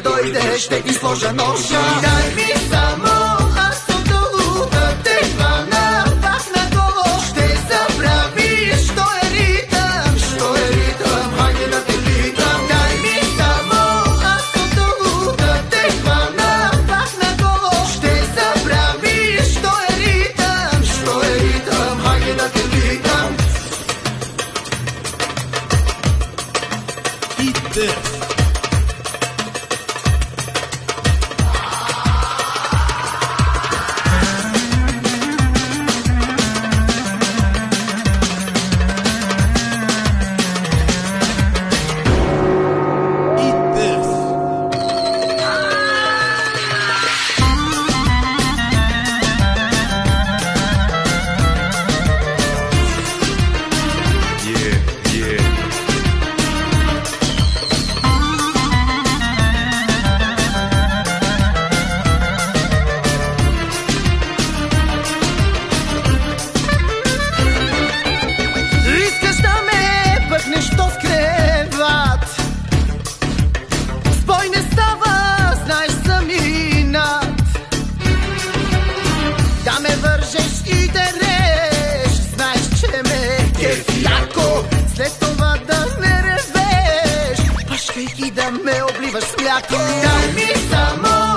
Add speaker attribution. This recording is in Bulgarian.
Speaker 1: дойде, ще ти сложа ножа. Дай ми само аз от долу да те хвана пак нагоро. Ще забравиш, що е ритъм, хайде да те питам. Дай ми само аз от долу да те хвана пак нагоро. Ще забравиш, що е ритъм, хайде да те питам.
Speaker 2: Eat this.
Speaker 1: След това да не ревеш, пашкайки да ме обливаш с мляко. Дай ми само